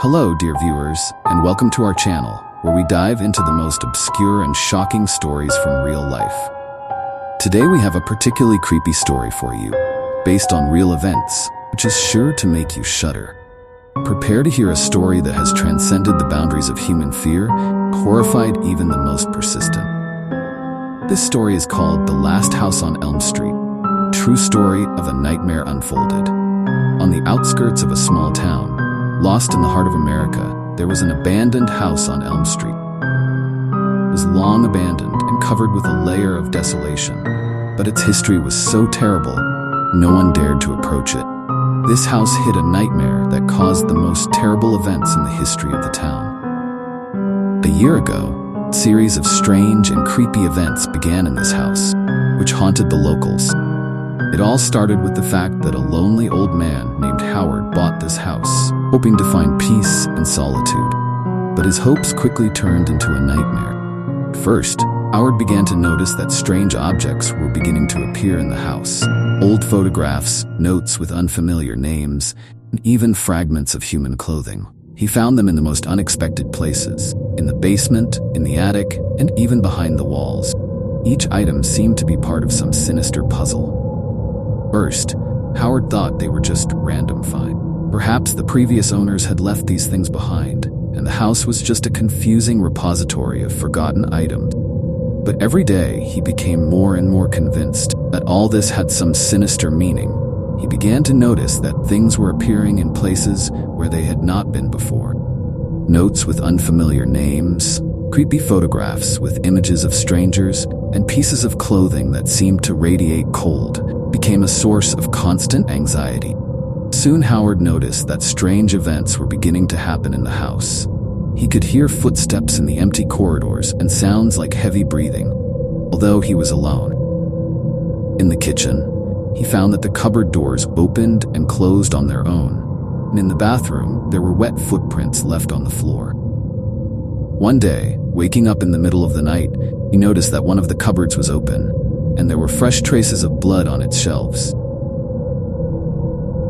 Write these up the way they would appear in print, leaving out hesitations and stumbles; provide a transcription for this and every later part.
Hello, dear viewers, and welcome to our channel, where we dive into the most obscure and shocking stories from real life. Today we have a particularly creepy story for you, based on real events, which is sure to make you shudder. Prepare to hear a story that has transcended the boundaries of human fear, horrified even the most persistent. This story is called The Last House on Elm Street, true story of a nightmare unfolded. On the outskirts of a small town, lost in the heart of America, there was an abandoned house on Elm Street. It was long abandoned and covered with a layer of desolation, but its history was so terrible, no one dared to approach it. This house hid a nightmare that caused the most terrible events in the history of the town. A year ago, a series of strange and creepy events began in this house, which haunted the locals. It all started with the fact that a lonely old man named Howard bought this house, hoping to find peace and solitude. But his hopes quickly turned into a nightmare. First, Howard began to notice that strange objects were beginning to appear in the house. Old photographs, notes with unfamiliar names, and even fragments of human clothing. He found them in the most unexpected places, in the basement, in the attic, and even behind the walls. Each item seemed to be part of some sinister puzzle. First, Howard thought they were just random finds. Perhaps the previous owners had left these things behind, and the house was just a confusing repository of forgotten items. But every day, he became more and more convinced that all this had some sinister meaning. He began to notice that things were appearing in places where they had not been before. Notes with unfamiliar names, creepy photographs with images of strangers, and pieces of clothing that seemed to radiate cold became a source of constant anxiety. Soon Howard noticed that strange events were beginning to happen in the house. He could hear footsteps in the empty corridors and sounds like heavy breathing, although he was alone. In the kitchen, he found that the cupboard doors opened and closed on their own, and in the bathroom, there were wet footprints left on the floor. One day, waking up in the middle of the night, he noticed that one of the cupboards was open, and there were fresh traces of blood on its shelves.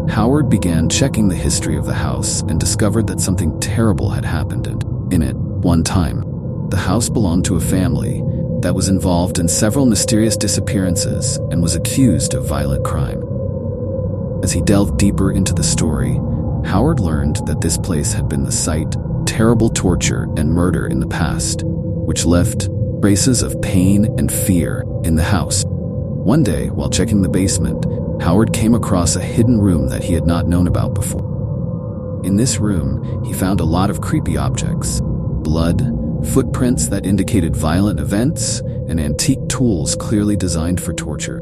Howard began checking the history of the house and discovered that something terrible had happened in it. One time, the house belonged to a family that was involved in several mysterious disappearances and was accused of violent crime. As he delved deeper into the story, Howard learned that this place had been the site of terrible torture and murder in the past, which left traces of pain and fear in the house. One day, while checking the basement, Howard came across a hidden room that he had not known about before. In this room, he found a lot of creepy objects: blood, footprints that indicated violent events, and antique tools clearly designed for torture.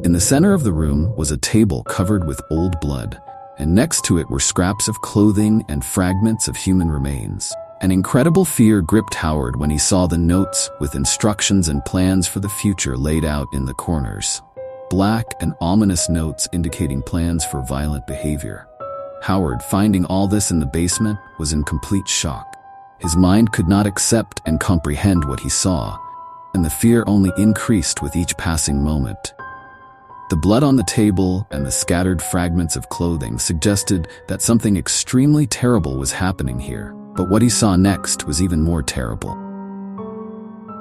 In the center of the room was a table covered with old blood, and next to it were scraps of clothing and fragments of human remains. An incredible fear gripped Howard when he saw the notes with instructions and plans for the future laid out in the corners. Black and ominous notes indicating plans for violent behavior. Howard, finding all this in the basement, was in complete shock. His mind could not accept and comprehend what he saw, and the fear only increased with each passing moment. The blood on the table and the scattered fragments of clothing suggested that something extremely terrible was happening here. But what he saw next was even more terrible.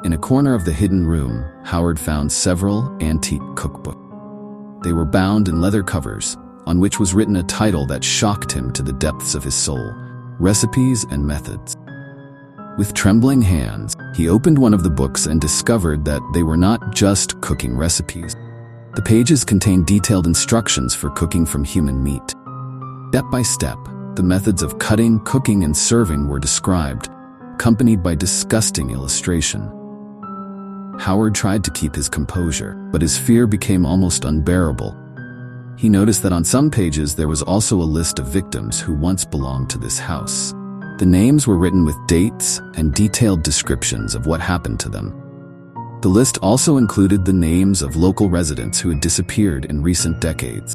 In a corner of the hidden room, Howard found several antique cookbooks. They were bound in leather covers, on which was written a title that shocked him to the depths of his soul: Recipes and Methods. With trembling hands, he opened one of the books and discovered that they were not just cooking recipes. The pages contained detailed instructions for cooking from human meat. Step by step, the methods of cutting, cooking, and serving were described, accompanied by disgusting illustration. Howard tried to keep his composure, but his fear became almost unbearable. He noticed that on some pages there was also a list of victims who once belonged to this house. The names were written with dates and detailed descriptions of what happened to them. The list also included the names of local residents who had disappeared in recent decades,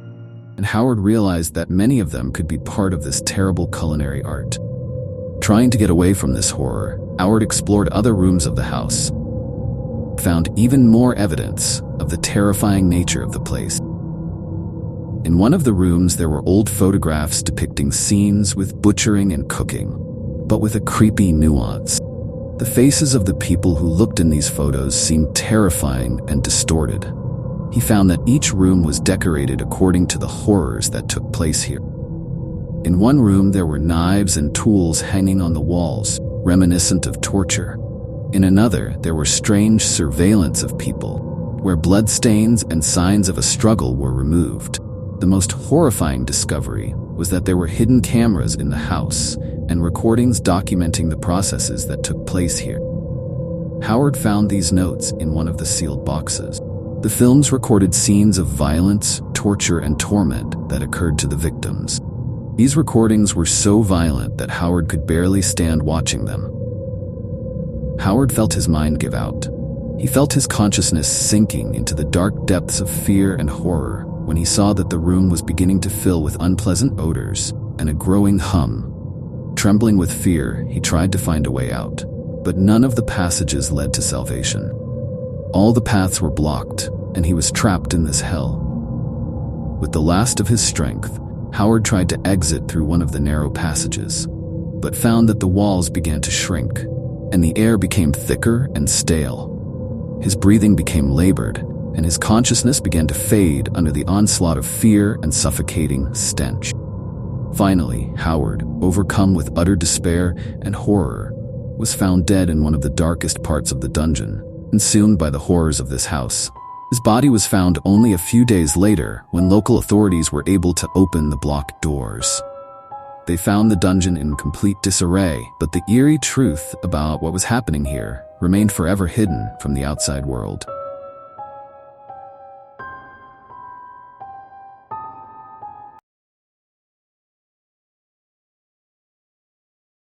and Howard realized that many of them could be part of this terrible culinary art. Trying to get away from this horror, Howard explored other rooms of the house, found even more evidence of the terrifying nature of the place. In one of the rooms, there were old photographs depicting scenes with butchering and cooking, but with a creepy nuance. The faces of the people who looked in these photos seemed terrifying and distorted. He found that each room was decorated according to the horrors that took place here. In one room, there were knives and tools hanging on the walls, reminiscent of torture. In another, there were strange surveillance of people, where bloodstains and signs of a struggle were removed. The most horrifying discovery was that there were hidden cameras in the house and recordings documenting the processes that took place here. Howard found these notes in one of the sealed boxes. The films recorded scenes of violence, torture, and torment that occurred to the victims. These recordings were so violent that Howard could barely stand watching them. Howard felt his mind give out. He felt his consciousness sinking into the dark depths of fear and horror when he saw that the room was beginning to fill with unpleasant odors and a growing hum. Trembling with fear, he tried to find a way out, but none of the passages led to salvation. All the paths were blocked, and he was trapped in this hell. With the last of his strength, Howard tried to exit through one of the narrow passages, but found that the walls began to shrink, and the air became thicker and stale. His breathing became labored, and his consciousness began to fade under the onslaught of fear and suffocating stench. Finally, Howard, overcome with utter despair and horror, was found dead in one of the darkest parts of the dungeon, consumed by the horrors of this house. His body was found only a few days later when local authorities were able to open the blocked doors. They found the dungeon in complete disarray, but the eerie truth about what was happening here remained forever hidden from the outside world.